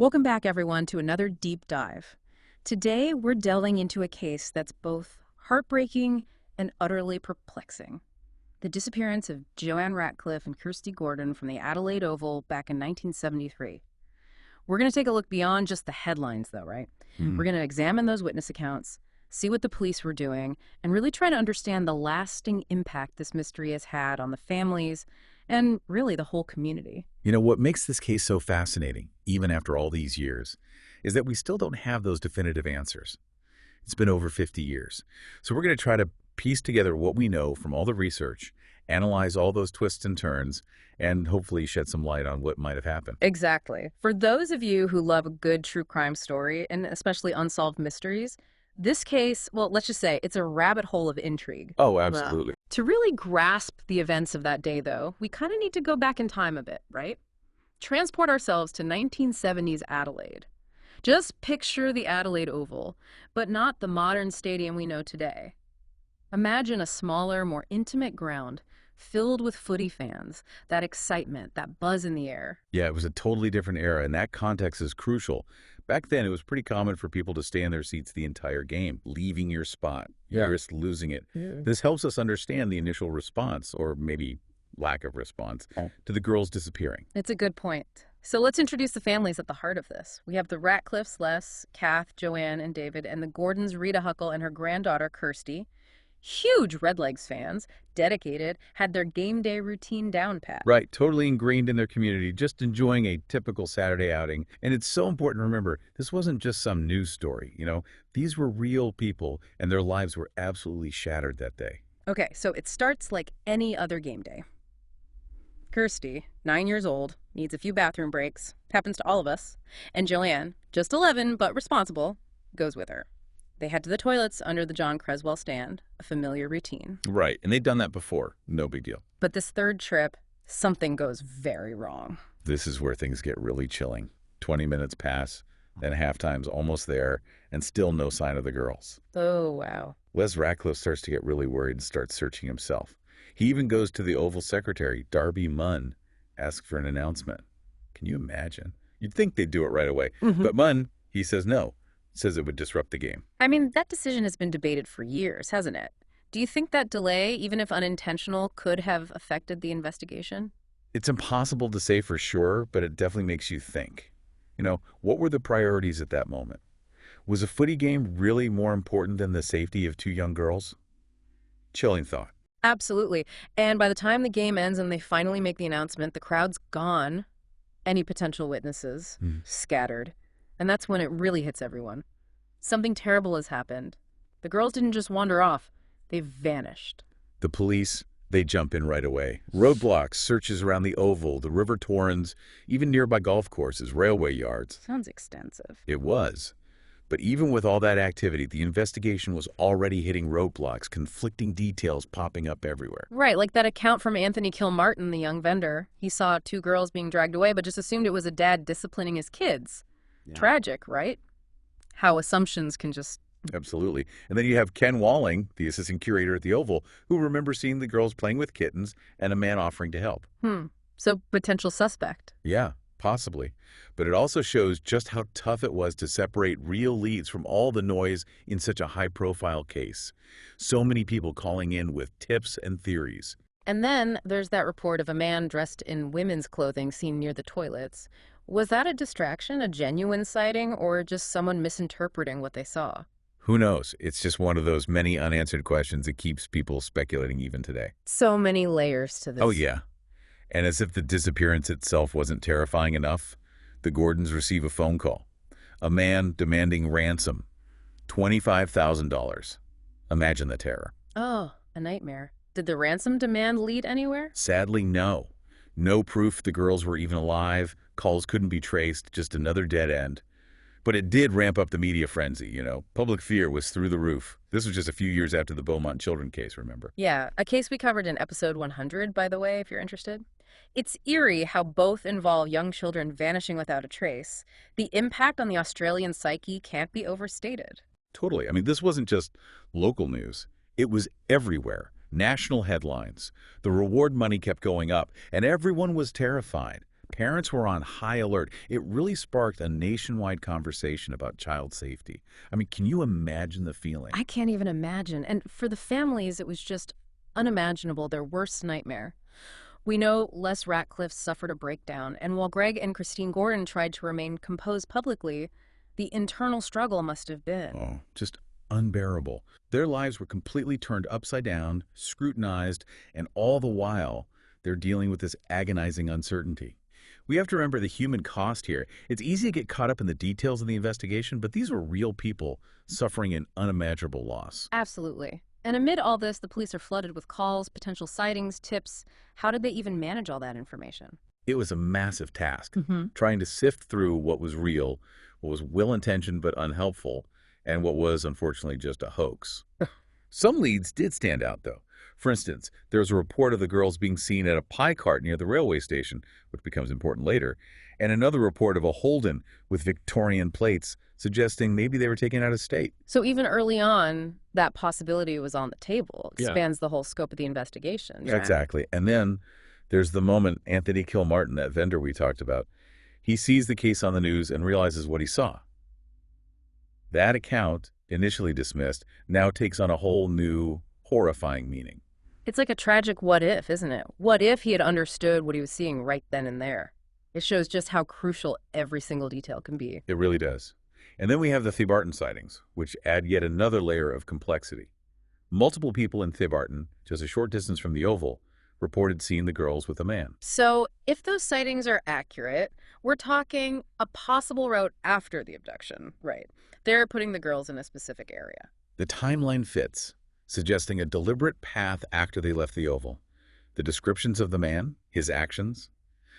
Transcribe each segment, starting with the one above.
Welcome back, everyone, to another deep dive. Today, we're delving into a case that's both heartbreaking and utterly perplexing. The disappearance of Joanne Ratcliffe and Kirsty Gordon from the Adelaide Oval back in 1973. We're going to take a look beyond just the headlines, though, right? We're going to examine those witness accounts, see what the police were doing, and really try to understand the lasting impact this mystery has had on the families and really the whole community. What makes this case so fascinating, even after all these years, is that we still don't have those definitive answers. It's been over 50 years. So we're going to try to piece together what we know from all the research, analyze all those twists and turns, and hopefully shed some light on what might have happened. Exactly. For those of you who love a good true crime story, and especially unsolved mysteries, this case, well, let's just say it's a rabbit hole of intrigue. Oh, absolutely. To really grasp the events of that day, though, we kind of need to go back in time a bit, right? Transport ourselves to 1970s Adelaide. Just picture the Adelaide Oval, but not the modern stadium we know today. Imagine a smaller, more intimate ground filled with footy fans, that excitement, that buzz in the air. Yeah, it was a totally different era, and that context is crucial. Back then, it was pretty common for people to stay in their seats the entire game, leaving your spot. You risk losing it. This helps us understand the initial response, or maybe lack of response, to the girls disappearing. It's a good point. So let's introduce the families at the heart of this. We have the Ratcliffes, Les, Kath, Joanne, and David, and the Gordons, Rita Huckle, and her granddaughter, Kirsty. Huge Redlegs fans, dedicated, had their game day routine down pat. Right, totally ingrained in their community, just enjoying a typical Saturday outing. And it's so important to remember, this wasn't just some news story, These were real people, and their lives were absolutely shattered that day. Okay, so it starts like any other game day. Kirsty, 9 years old, needs a few bathroom breaks, happens to all of us, and Joanne, just 11 but responsible, goes with her. They head to the toilets under the John Creswell stand, a familiar routine. Right, and they'd done that before. No big deal. But this third trip, something goes very wrong. This is where things get really chilling. 20 minutes pass, then halftime's almost there, and still no sign of the girls. Oh, wow. Les Ratcliffe starts to get really worried and starts searching himself. He even goes to the Oval secretary, Darby Munn, asks for an announcement. Can you imagine? You'd think they'd do it right away. But Munn, he says no. Says it would disrupt the game. I mean, that decision has been debated for years, hasn't it? Do you think that delay, even if unintentional, could have affected the investigation? It's impossible to say for sure, but it definitely makes you think. What were the priorities at that moment? Was a footy game really more important than the safety of two young girls? Chilling thought. Absolutely. And by the time the game ends and they finally make the announcement, the crowd's gone. Any potential witnesses, scattered. And that's when it really hits everyone. Something terrible has happened. The girls didn't just wander off. They've vanished. The police, they jump in right away. Roadblocks, searches around the Oval, the River Torrens, even nearby golf courses, railway yards. Sounds extensive. It was. But even with all that activity, the investigation was already hitting roadblocks, conflicting details popping up everywhere. Right, like that account from Anthony Kilmartin, the young vendor. He saw two girls being dragged away, but just assumed it was a dad disciplining his kids. Yeah. Tragic, right? How assumptions can just... Absolutely. And then you have Ken Walling, the assistant curator at the Oval, who remembers seeing the girls playing with kittens and a man offering to help. So potential suspect. Yeah, possibly. But it also shows just how tough it was to separate real leads from all the noise in such a high-profile case. So many people calling in with tips and theories. And then there's that report of a man dressed in women's clothing seen near the toilets. Was that a distraction, a genuine sighting, or just someone misinterpreting what they saw? Who knows? It's just one of those many unanswered questions that keeps people speculating even today. So many layers to this. Oh, yeah. And as if the disappearance itself wasn't terrifying enough, the Gordons receive a phone call. A man demanding ransom, $25,000. Imagine the terror. Oh, a nightmare. Did the ransom demand lead anywhere? Sadly, no. No proof the girls were even alive. Calls couldn't be traced, just another dead end. But it did ramp up the media frenzy, Public fear was through the roof. This was just a few years after the Beaumont children case, remember? Yeah, a case we covered in episode 100, by the way, if you're interested. It's eerie how both involve young children vanishing without a trace. The impact on the Australian psyche can't be overstated. Totally. I mean, this wasn't just local news. It was everywhere. National headlines. The reward money kept going up, and everyone was terrified. Parents were on high alert. It really sparked a nationwide conversation about child safety. I mean, can you imagine the feeling? I can't even imagine. And for the families, it was just unimaginable, their worst nightmare. We know Les Ratcliffe suffered a breakdown, and while Greg and Christine Gordon tried to remain composed publicly, the internal struggle must have been. Oh, just unbearable. Their lives were completely turned upside down, scrutinized, and all the while, they're dealing with this agonizing uncertainty. We have to remember the human cost here. It's easy to get caught up in the details of the investigation, but these were real people suffering an unimaginable loss. Absolutely. And amid all this, the police are flooded with calls, potential sightings, tips. How did they even manage all that information? It was a massive task, Mm-hmm. trying to sift through what was real, what was well-intentioned but unhelpful, and what was, unfortunately, just a hoax. Some leads did stand out, though. For instance, there was a report of the girls being seen at a pie cart near the railway station, which becomes important later, and another report of a Holden with Victorian plates, suggesting maybe they were taken out of state. So even early on, that possibility was on the table. Yeah. Expands the whole scope of the investigation. Right? Exactly. And then there's the moment Anthony Kilmartin, that vendor we talked about, he sees the case on the news and realizes what he saw. That account, initially dismissed, now takes on a whole new, horrifying meaning. It's like a tragic what if, isn't it? What if he had understood what he was seeing right then and there? It shows just how crucial every single detail can be. It really does. And then we have the Thebarton sightings, which add yet another layer of complexity. Multiple people in Thebarton, just a short distance from the Oval, reported seeing the girls with a man. So if those sightings are accurate, we're talking a possible route after the abduction, right? They're putting the girls in a specific area. The timeline fits, suggesting a deliberate path after they left the Oval. The descriptions of the man, his actions.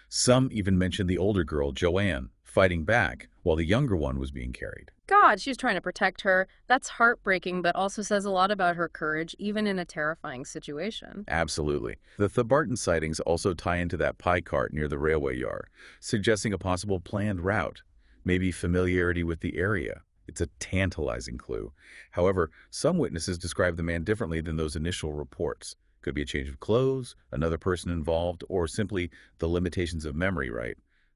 Some even mentioned the older girl, Joanne, fighting back while the younger one was being carried. God, she's trying to protect her. That's heartbreaking, but also says a lot about her courage, even in a terrifying situation. Absolutely. The Thebarton sightings also tie into that pie cart near the railway yard, suggesting a possible planned route, maybe familiarity with the area. It's a tantalizing clue. However, some witnesses describe the man differently than those initial reports. Could be a change of clothes, another person involved, or simply the limitations of memory, right?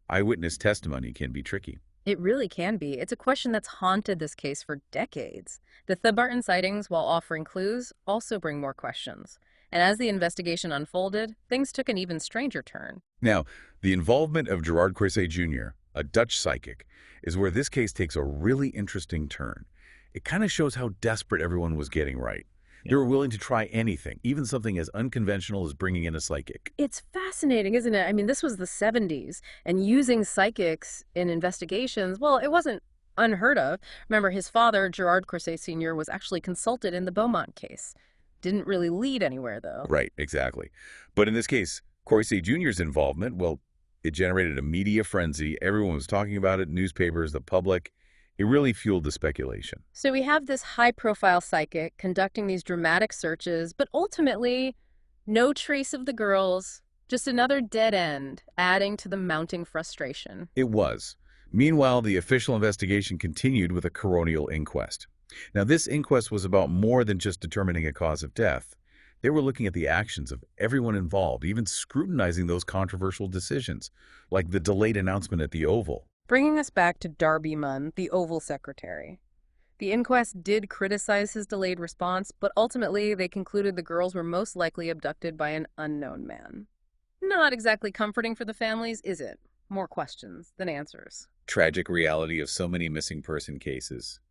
Eyewitness testimony can be tricky. It really can be. It's a question that's haunted this case for decades. The Thebarton sightings, while offering clues, also bring more questions. And as the investigation unfolded, things took an even stranger turn. Now, the involvement of Gerard Croiset Jr., a Dutch psychic, is where this case takes a really interesting turn. It kind of shows how desperate everyone was getting right. They were willing to try anything, even something as unconventional as bringing in a psychic. It's fascinating, isn't it? I mean, this was the 70s, and using psychics in investigations, well, it wasn't unheard of. Remember, his father, Gerard Croiset Sr., was actually consulted in the Beaumont case. Didn't really lead anywhere, though. Right, exactly. But in this case, Croiset Jr.'s involvement, well, it generated a media frenzy. Everyone was talking about it, newspapers, the public. It really fueled the speculation. So we have this high-profile psychic conducting these dramatic searches, but ultimately, no trace of the girls, just another dead end, adding to the mounting frustration. It was. Meanwhile, the official investigation continued with a coronial inquest. Now, this inquest was about more than just determining a cause of death. They were looking at the actions of everyone involved, even scrutinizing those controversial decisions, like the delayed announcement at the Oval. Bringing us back to Darby Munn, the Oval Secretary. The inquest did criticize his delayed response, but ultimately they concluded the girls were most likely abducted by an unknown man. Not exactly comforting for the families, is it? More questions than answers. Tragic reality of so many missing person cases.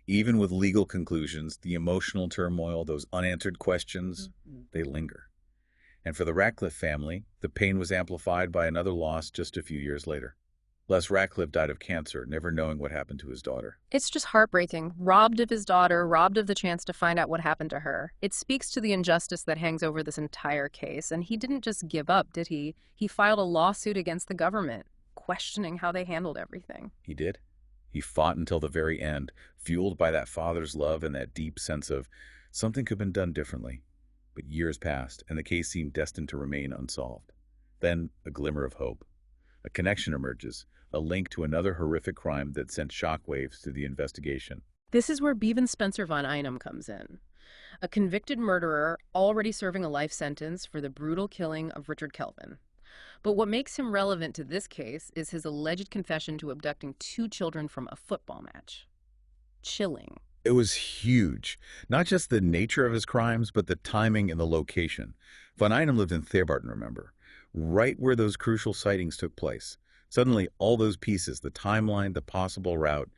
Even with legal conclusions, the emotional turmoil, those unanswered questions, they linger. And for the Ratcliffe family, the pain was amplified by another loss just a few years later. Les Ratcliffe died of cancer, never knowing what happened to his daughter. It's just heartbreaking. Robbed of his daughter, robbed of the chance to find out what happened to her. It speaks to the injustice that hangs over this entire case. And he didn't just give up, did he? He filed a lawsuit against the government, questioning how they handled everything. He did. He fought until the very end, fueled by that father's love and that deep sense of something could have been done differently. But years passed, and the case seemed destined to remain unsolved. Then a glimmer of hope. A connection emerges, a link to another horrific crime that sent shockwaves through the investigation. This is where Bevan Spencer von Einem comes in. A convicted murderer already serving a life sentence for the brutal killing of Richard Kelvin. But what makes him relevant to this case is his alleged confession to abducting 2 children from a football match. Chilling. It was huge. Not just the nature of his crimes, but the timing and the location. Von Einem lived in Thebarton, remember, right where those crucial sightings took place. Suddenly, all those pieces, the timeline, the possible route,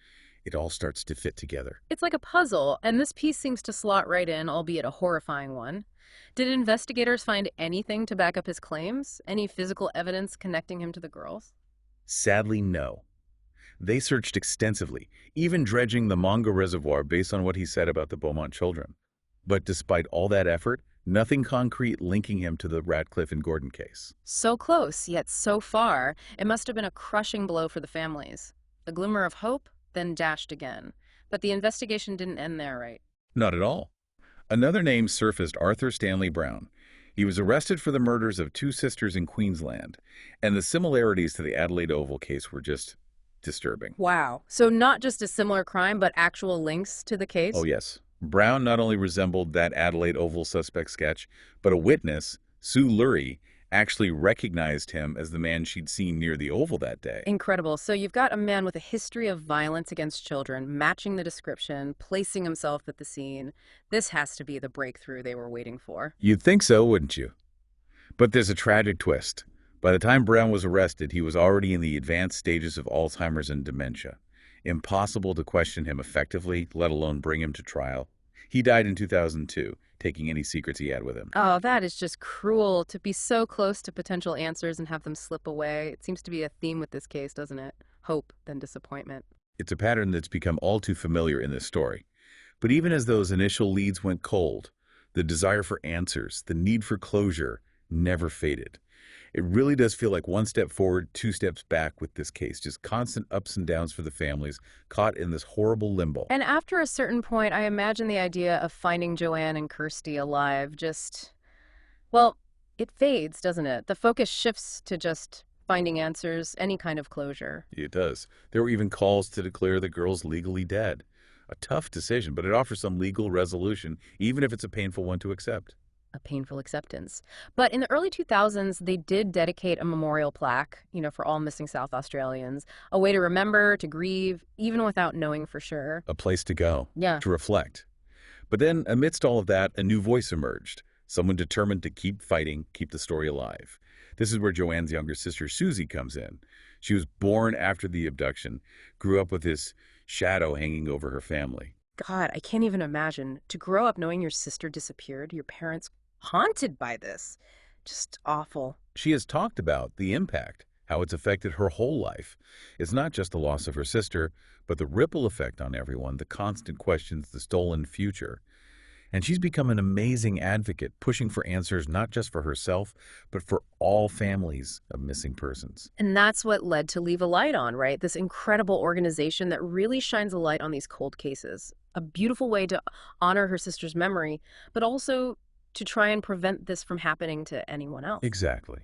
it all starts to fit together. It's like a puzzle, and this piece seems to slot right in, albeit a horrifying one. Did investigators find anything to back up his claims? Any physical evidence connecting him to the girls? Sadly, no. They searched extensively, even dredging the Mongo Reservoir based on what he said about the Beaumont children. But despite all that effort, nothing concrete linking him to the Ratcliffe and Gordon case. So close, yet so far. It must have been a crushing blow for the families. A glimmer of hope, then dashed again. But the investigation didn't end there, right? Not at all. Another name surfaced: Arthur Stanley Brown. He was arrested for the murders of 2 sisters in Queensland, and the similarities to the Adelaide Oval case were just disturbing. Wow. So not just a similar crime, but actual links to the case? Oh, yes. Brown not only resembled that Adelaide Oval suspect sketch, but a witness, Sue Lurie, actually recognized him as the man she'd seen near the Oval that day. Incredible. So you've got a man with a history of violence against children, matching the description, placing himself at the scene. This has to be the breakthrough they were waiting for. You'd think so, wouldn't you? But there's a tragic twist. By the time Brown was arrested, he was already in the advanced stages of Alzheimer's and dementia. Impossible to question him effectively, let alone bring him to trial. He died in 2002, taking any secrets he had with him. Oh, that is just cruel, to be so close to potential answers and have them slip away. It seems to be a theme with this case, doesn't it? Hope, then disappointment. It's a pattern that's become all too familiar in this story. But even as those initial leads went cold, the desire for answers, the need for closure, never faded. It really does feel like 1 step forward, 2 steps back with this case, just constant ups and downs for the families caught in this horrible limbo. And after a certain point, I imagine the idea of finding Joanne and Kirsty alive just, well, it fades, doesn't it? The focus shifts to just finding answers, any kind of closure. It does. There were even calls to declare the girls legally dead. A tough decision, but it offers some legal resolution, even if it's a painful one to accept. A painful acceptance. But in the early 2000s, they did dedicate a memorial plaque, for all missing South Australians, a way to remember, to grieve, even without knowing for sure. A place to go. Yeah. To reflect. But then, amidst all of that, a new voice emerged. Someone determined to keep fighting, keep the story alive. This is where Joanne's younger sister, Susie, comes in. She was born after the abduction, grew up with this shadow hanging over her family. God, I can't even imagine. To grow up knowing your sister disappeared, your parents haunted by this. Just awful. She has talked about the impact, how it's affected her whole life. It's not just the loss of her sister, but the ripple effect on everyone, the constant questions, the stolen future. And she's become an amazing advocate, pushing for answers not just for herself, but for all families of missing persons. And that's what led to Leave a Light On, right? This incredible organization that really shines a light on these cold cases. A beautiful way to honor her sister's memory, but also to try and prevent this from happening to anyone else. Exactly.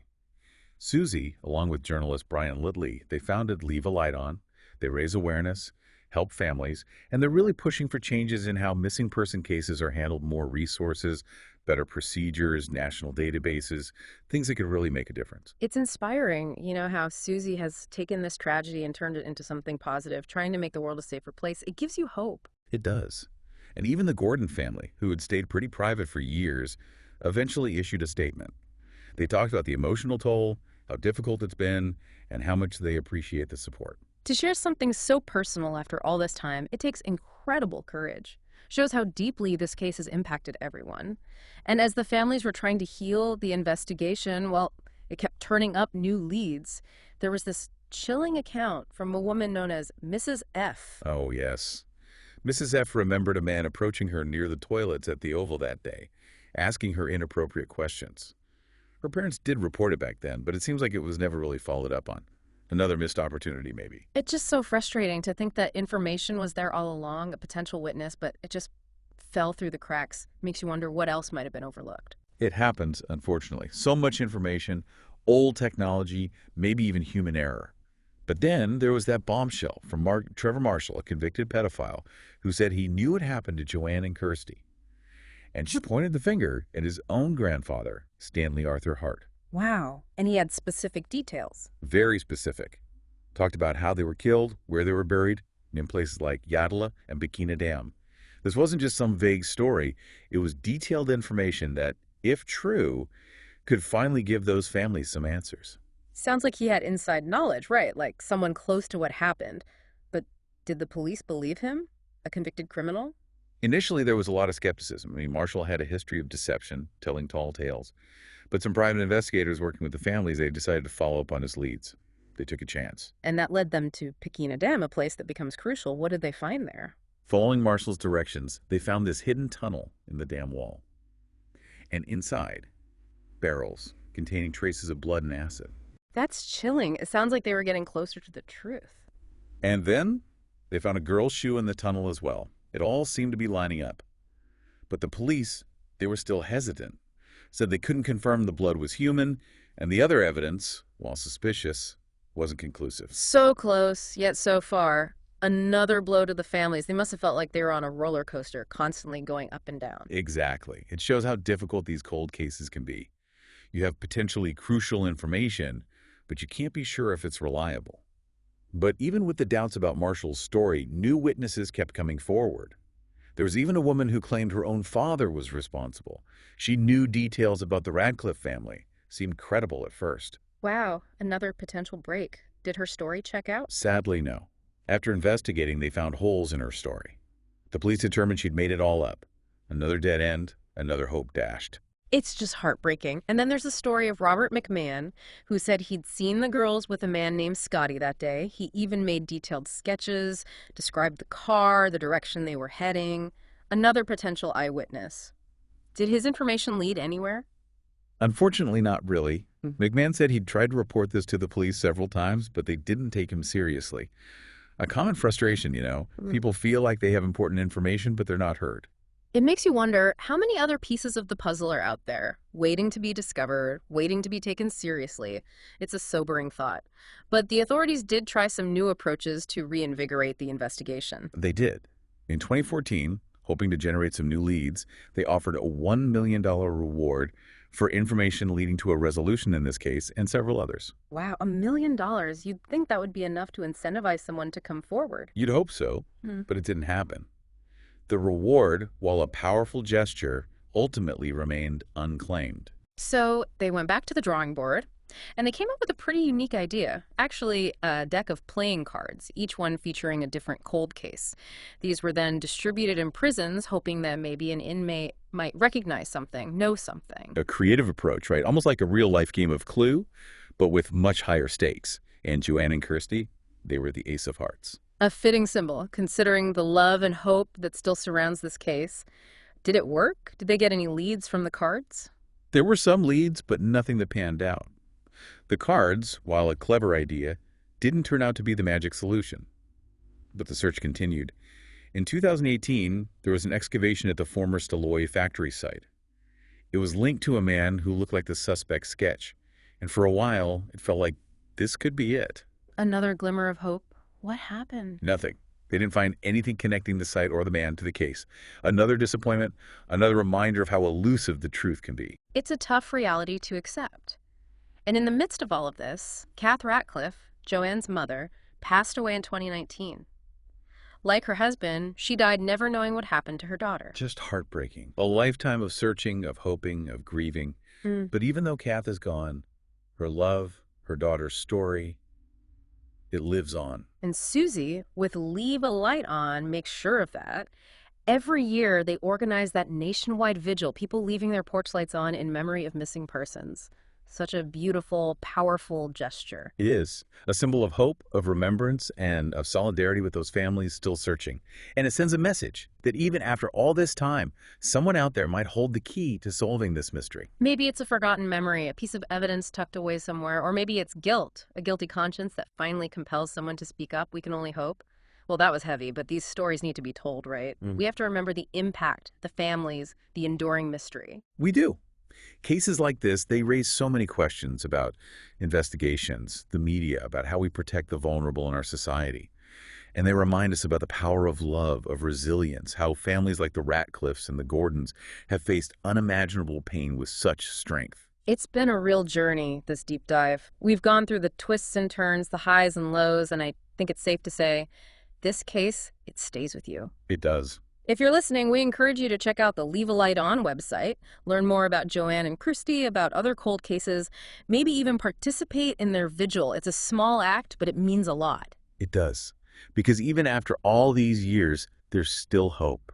Susie, along with journalist Brian Lidley, they founded Leave a Light On. They raise awareness, help families, and they're really pushing for changes in how missing person cases are handled, more resources, better procedures, national databases, things that could really make a difference. It's inspiring, how Susie has taken this tragedy and turned it into something positive, trying to make the world a safer place. It gives you hope. It does. And even the Gordon family, who had stayed pretty private for years, eventually issued a statement. They talked about the emotional toll, how difficult it's been, and how much they appreciate the support. To share something so personal after all this time, it takes incredible courage. Shows how deeply this case has impacted everyone. And as the families were trying to heal the investigation, well, it kept turning up new leads. There was this chilling account from a woman known as Mrs. F. Oh, yes. Mrs. F remembered a man approaching her near the toilets at the Oval that day, asking her inappropriate questions. Her parents did report it back then, but it seems like it was never really followed up on. Another missed opportunity, maybe. It's just so frustrating to think that information was there all along, a potential witness, but it just fell through the cracks. Makes you wonder what else might have been overlooked. It happens, unfortunately. So much information, old technology, maybe even human error. But then there was that bombshell from Trevor Marshall, a convicted pedophile, who said he knew it happened to Joanne and Kirsty. And she pointed the finger at his own grandfather, Stanley Arthur Hart. Wow. And he had specific details. Very specific. Talked about how they were killed, where they were buried, in places like Yadala and Bikina Dam. This wasn't just some vague story. It was detailed information that, if true, could finally give those families some answers. Sounds like he had inside knowledge, right? Like someone close to what happened. But did the police believe him? A convicted criminal? Initially, there was a lot of skepticism. I mean, Marshall had a history of deception, telling tall tales. But some private investigators working with the families, they decided to follow up on his leads. They took a chance. And that led them to Bikina Dam, a place that becomes crucial. What did they find there? Following Marshall's directions, they found this hidden tunnel in the dam wall. And inside, barrels containing traces of blood and acid. That's chilling. It sounds like they were getting closer to the truth. And then they found a girl's shoe in the tunnel as well. It all seemed to be lining up. But the police, they were still hesitant, said they couldn't confirm the blood was human, and the other evidence, while suspicious, wasn't conclusive. So close, yet so far. Another blow to the families. They must have felt like they were on a roller coaster, constantly going up and down. Exactly. It shows how difficult these cold cases can be. You have potentially crucial information, but you can't be sure if it's reliable. But even with the doubts about Marshall's story, new witnesses kept coming forward. There was even a woman who claimed her own father was responsible. She knew details about the Radcliffe family. Seemed credible at first. Wow, another potential break. Did her story check out? Sadly, no. After investigating, they found holes in her story. The police determined she'd made it all up. Another dead end, another hope dashed. It's just heartbreaking. And then there's the story of Robert McMahon, who said he'd seen the girls with a man named Scotty that day. He even made detailed sketches, described the car, the direction they were heading. Another potential eyewitness. Did his information lead anywhere? Unfortunately, not really. McMahon said he'd tried to report this to the police several times, but they didn't take him seriously. A common frustration, you know. People feel like they have important information, but they're not heard. It makes you wonder how many other pieces of the puzzle are out there, waiting to be discovered, waiting to be taken seriously. It's a sobering thought. But the authorities did try some new approaches to reinvigorate the investigation. They did. In 2014, hoping to generate some new leads, they offered a $1 million reward for information leading to a resolution in this case and several others. Wow, $1 million. You'd think that would be enough to incentivize someone to come forward. You'd hope so, but it didn't happen. The reward, while a powerful gesture, ultimately remained unclaimed. So they went back to the drawing board, and they came up with a pretty unique idea. Actually, a deck of playing cards, each one featuring a different cold case. These were then distributed in prisons, hoping that maybe an inmate might recognize something, know something. A creative approach, right? Almost like a real-life game of Clue, but with much higher stakes. And Joanne and Kirsty, they were the ace of hearts. A fitting symbol, considering the love and hope that still surrounds this case. Did it work? Did they get any leads from the cards? There were some leads, but nothing that panned out. The cards, while a clever idea, didn't turn out to be the magic solution. But the search continued. In 2018, there was an excavation at the former Staloy factory site. It was linked to a man who looked like the suspect's sketch, and for a while, it felt like this could be it. Another glimmer of hope. What happened? Nothing. They didn't find anything connecting the site or the man to the case. Another disappointment, another reminder of how elusive the truth can be. It's a tough reality to accept. And in the midst of all of this, Kath Ratcliffe, Joanne's mother, passed away in 2019. Like her husband, she died never knowing what happened to her daughter. Just heartbreaking. A lifetime of searching, of hoping, of grieving. But even though Kath is gone, her love, her daughter's story, it lives on. And Susie, with Leave a Light On, makes sure of that. Every year, they organize that nationwide vigil, people leaving their porch lights on in memory of missing persons. Such a beautiful, powerful gesture. It is a symbol of hope, of remembrance, and of solidarity with those families still searching. And it sends a message that even after all this time, someone out there might hold the key to solving this mystery. Maybe it's a forgotten memory, a piece of evidence tucked away somewhere, or maybe it's guilt, a guilty conscience that finally compels someone to speak up. We can only hope. Well, that was heavy, but these stories need to be told, right? We have to remember the impact, the families, the enduring mystery. We do. Cases like this, they raise so many questions about investigations, the media, about how we protect the vulnerable in our society. And they remind us about the power of love, of resilience, how families like the Ratcliffes and the Gordons have faced unimaginable pain with such strength. It's been a real journey, this deep dive. We've gone through the twists and turns, the highs and lows, and I think it's safe to say this case, it stays with you. It does. If you're listening, we encourage you to check out the Leave a Light On website, learn more about Joanne and Kirsty, about other cold cases, maybe even participate in their vigil. It's a small act, but it means a lot. It does. Because even after all these years, there's still hope.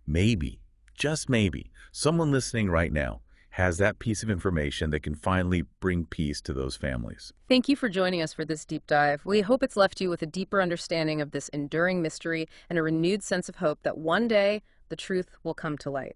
Maybe, just maybe, someone listening right now has that piece of information that can finally bring peace to those families. Thank you for joining us for this deep dive. We hope it's left you with a deeper understanding of this enduring mystery and a renewed sense of hope that one day the truth will come to light.